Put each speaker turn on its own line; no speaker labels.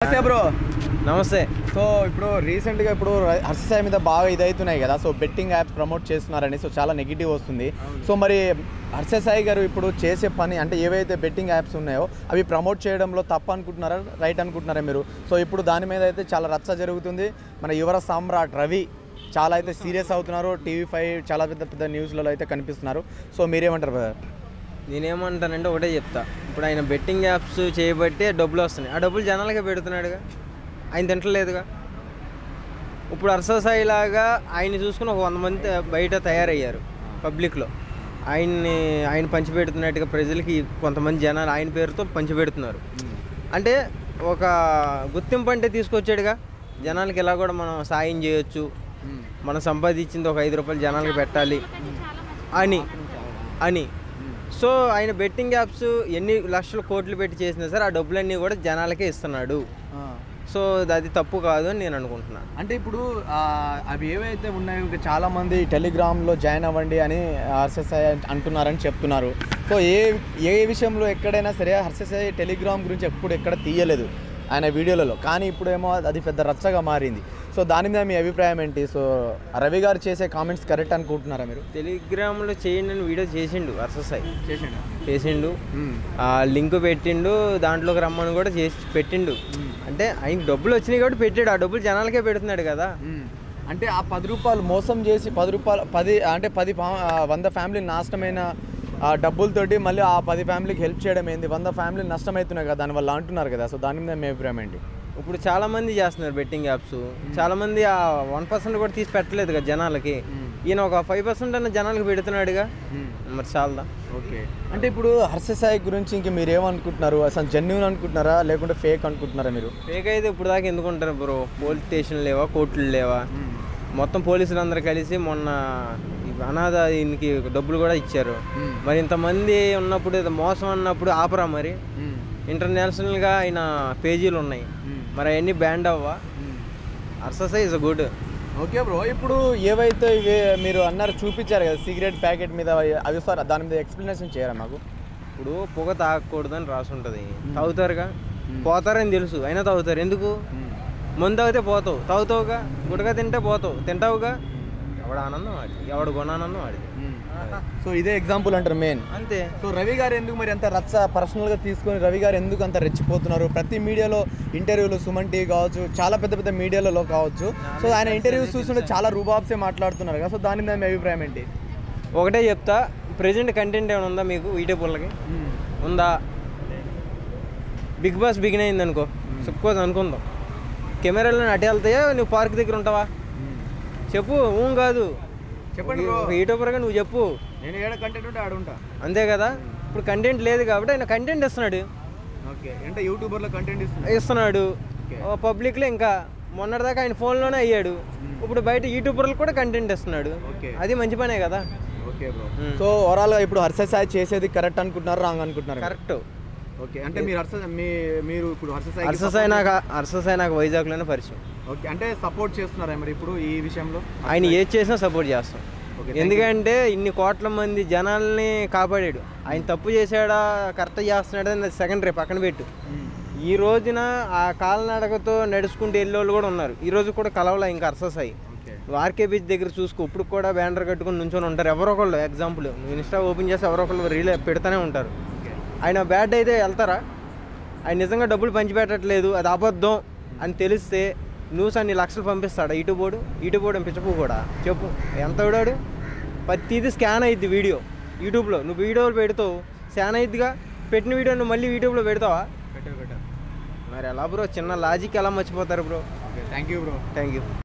నమస్తే బ్రో.
నమస్తే.
సో ఇప్పుడు రీసెంట్గా హర్ష సాయి మీద బాగా ఇదవుతున్నాయి కదా. సో బెట్టింగ్ యాప్స్ ప్రమోట్ చేస్తున్నారని సో చాలా నెగిటివ్ వస్తుంది. సో మరి హర్ష సాయి గారు ఇప్పుడు చేసే పని అంటే ఏవైతే బెట్టింగ్ యాప్స్ ఉన్నాయో అవి ప్రమోట్ చేయడంలో తప్పు అనుకుంటున్నారా, రైట్ అనుకుంటున్నారా మీరు? సో ఇప్పుడు దాని మీద అయితే చాలా రచ్చ జరుగుతుంది. మన యువర సామ్రాట్ రవి చాలా అయితే సీరియస్ అవుతున్నారు. టీవీ5 చాలా పెద్ద పెద్ద న్యూస్లలో అయితే కనిపిస్తున్నారు. సో మీరేమంటారు బ్రదర్?
నేనేమంటానంటే ఒకటే చెప్తా. ఇప్పుడు ఆయన బెట్టింగ్ యాప్స్ చేయబట్టి డబ్బులు వస్తున్నాయి. ఆ డబ్బులు జనాలకే పెడుతున్నాడుగా, ఆయన తింటలేదుగా. ఇప్పుడు హర్ష సాయి లాగా ఆయన్ని చూసుకుని ఒక 100 మంది బయట తయారయ్యారు పబ్లిక్లో. ఆయన పంచిపెడుతున్నట్టుగా ప్రజలకి కొంతమంది జనాలు ఆయన పేరుతో పంచిపెడుతున్నారు. అంటే ఒక గుర్తింపు అంటే తీసుకొచ్చాడుగా, జనాలకి ఇలా కూడా మనం సాయం చేయొచ్చు, మనం సంపాదించింది ఒక 5 రూపాయలు జనాలకి పెట్టాలి అని. సో ఆయన బెట్టింగ్ యాప్స్ ఎన్ని లక్షల కోట్లు పెట్టి చేసినా సరే ఆ డబ్బులన్నీ కూడా జనాలకే ఇస్తున్నాడు. సో అది తప్పు కాదు అని నేను అనుకుంటున్నాను.
అంటే ఇప్పుడు అవి ఏవైతే ఉన్నాయో ఇంకా చాలామంది టెలిగ్రామ్లో జాయిన్ అవ్వండి అని హర్ష సాయి అంటున్నారని చెప్తున్నారు. సో ఏ విషయంలో ఎక్కడైనా సరే హర్ష సాయి టెలిగ్రామ్ గురించి ఎక్కడ తీయలేదు ఆయన వీడియోలలో, కానీ ఇప్పుడేమో అది పెద్ద రచ్చగా మారింది. సో దాని మీద మీ అభిప్రాయం ఏంటి? సో రవి గారు చేసే కామెంట్స్ కరెక్ట్ అనుకుంటున్నారా మీరు?
టెలిగ్రామ్లో చేయండి అని వీడియో చేసిండు హర్ష సాయి, చేసిండు. లింక్ పెట్టిండు, దాంట్లోకి రమ్మని కూడా పెట్టిండు. అంటే ఆయనకి డబ్బులు వచ్చినాయి కాబట్టి పెట్టాడు. ఆ డబ్బులు జనాలకే పెడుతున్నాడు కదా.
అంటే ఆ 10 రూపాయలు మోసం చేసి 10 రూపాయలు 100 ఫ్యామిలీ నాశనమైన డబ్బులతోటి మళ్ళీ ఆ 10 ఫ్యామిలీకి హెల్ప్ చేయడం ఏంది? 100 ఫ్యామిలీలు నష్టమవుతున్నాయి కదా దానివల్ల అంటున్నారు కదా. సో దాని మీద మీ అభిప్రాయం ఏంటి?
ఇప్పుడు చాలామంది చేస్తున్నారు బెట్టింగ్ యాప్స్. చాలామంది ఆ 1% కూడా తీసి పెట్టలేదు కదా జనాలకి. ఈయన ఒక 5% అన్న జనాలకి పెడుతున్నాడుగా, మరి చాలదా?
ఓకే. అంటే ఇప్పుడు హర్ష సాయి గురించి ఇంక మీరు ఏమనుకుంటున్నారు? అసలు జెన్యూన్ అనుకుంటున్నారా లేకుంటే ఫేక్ అనుకుంటున్నారా మీరు?
ఫేక్ అయితే ఇప్పుడు దాకా ఎందుకుంటారు బ్రో? పోలీస్ స్టేషన్ లేవా, కోర్టులు లేవా? మొత్తం పోలీసులు అందరూ కలిసి మొన్న అనాథ దీనికి డబ్బులు కూడా ఇచ్చారు. మరి ఇంతమంది ఉన్నప్పుడు మోసం అన్నప్పుడు ఆపరా? మరి ఇంటర్నేషనల్గా ఆయన పేజీలు ఉన్నాయి, మరి అవన్నీ బ్యాండ్ అవ్వా? Harsha Sai is good.
Okay bro. ఇప్పుడు ఏవైతే మీరు అన్నారు చూపించారు కదా సిగరెట్ ప్యాకెట్ మీద, అవి సార్ దాని మీద ఎక్స్ప్లెనేషన్ చేయరా మాకు?
ఇప్పుడు పొగ తాగకూడదని రాసి ఉంటుంది, తాగుతారుగా, పోతారని తెలుసు అయినా తాగుతారు. ఎందుకు? ముందు తాగితే పోతావు, తాగుతావుగా. గుడగా తింటే పోతావు, తింటావుగా. ఎవడు ఆనందం వాడిది, ఎవడు గుణానందం వాడిది.
సో ఇదే ఎగ్జాంపుల్ అంటారు మెయిన్.
అంతే.
సో రవి గారు ఎందుకు మరి అంత రచ్చ పర్సనల్గా తీసుకొని రవి గారు ఎందుకు అంత రెచ్చిపోతున్నారు? ప్రతి మీడియాలో ఇంటర్వ్యూలు, సుమన్ టీవీ కావచ్చు, చాలా పెద్ద పెద్ద మీడియాలలో కావచ్చు, సో ఆయన ఇంటర్వ్యూస్ చూస్తుంటే చాలా రూబాబ్సే మాట్లాడుతున్నారు కదా. సో దాని మీద మీ అభిప్రాయం ఏంటి?
ఒకటే చెప్తా, ప్రజెంట్ కంటెంట్ ఏమైనా ఉందా మీకు యూట్యూబ్లకి? ఉందా? బిగ్ బాస్ బిగిన్ అయింది అనుకో, సపోజ్ అనుకుందాం, కెమెరాలో అటు వెళ్తాయా, నువ్వు పార్క్ దగ్గర ఉంటావా? చెప్పు. కాదు,
చెప్పండి.
యూట్యూబర్గా నువ్వు చెప్పు.
నేను ఏడ కంటెంట్ ఉంటే ఆడుంటా,
అంతే కదా. ఇప్పుడు కంటెంట్ లేదు కాబట్టి ఆయన కంటెంట్ ఇస్తున్నాడు.
ఓకే. అంటే యూట్యూబర్లో కంటెంట్
ఇస్తున్నాడు పబ్లిక్లో. ఇంకా మొన్నటిదాకా ఆయన ఫోన్లోనే అయ్యాడు, ఇప్పుడు బయట యూట్యూబర్లు కూడా కంటెంట్ ఇస్తున్నాడు. అది మంచి పనే కదా.
Okay bro. సో ఓవరాల్గా ఇప్పుడు హర్ష సాయి చేసేది కరెక్ట్ అనుకుంటున్నారు, రాంగ్ అనుకుంటున్నారు?
కరెక్ట్.
ఓకే. అంటే మీరు ఇప్పుడు
హర్ష సాయి నాకు వైజాగ్లోనే పరిచయం.
ఓకే. అంటే సపోర్ట్ చేస్తున్నారా మరి ఇప్పుడు ఈ విషయంలో?
ఆయన ఏది చేసినా సపోర్ట్ చేస్తాం. ఎందుకంటే ఇన్ని కోట్ల మంది జనాల్ని కాపాడాడు. ఆయన తప్పు చేశాడా కరెక్ట్ చేస్తున్నాడా అని సెకండరీ పక్కన పెట్టు. ఈ రోజున ఆ కాలినడకతో నడుచుకుంటూ వెళ్ళేవాళ్ళు కూడా ఉన్నారు. ఈ రోజు కూడా కలవలే ఇంకా హర్ష సాయి. ఆర్కే బీచ్ దగ్గర చూసుకో, ఇప్పుడు కూడా బ్యానర్ కట్టుకుని నుంచొని ఉంటారు ఎవరో ఒకళ్ళు. ఎగ్జాంపుల్, నువ్వు ఇన్స్టా ఓపెన్ చేస్తే ఎవరో ఒకళ్ళు రీల్ పెడతానే ఉంటారు. ఆయన బ్యాడ్ అయితే వెళ్తారా? ఆయన నిజంగా డబ్బులు పంచిపెట్టట్లేదు, అది అబద్ధం అని తెలిస్తే న్యూస్ అన్ని లక్షలు పంపిస్తాడా యూట్యూబ్ పంపించపు కూడా? చెప్పు, ఎంత విడాడు? ప్రతిదీ స్కాన్ అయ్యిద్ది వీడియో యూట్యూబ్లో. నువ్వు వీడియోలు పెడతావు, స్కాన్ అయ్యిద్దిగా. పెట్టిన వీడియో నువ్వు మళ్ళీ యూట్యూబ్లో పెడతావా? మరి ఎలా బ్రో? చిన్న లాజిక్ ఎలా మర్చిపోతారు bro?
Thank you bro.
Thank you.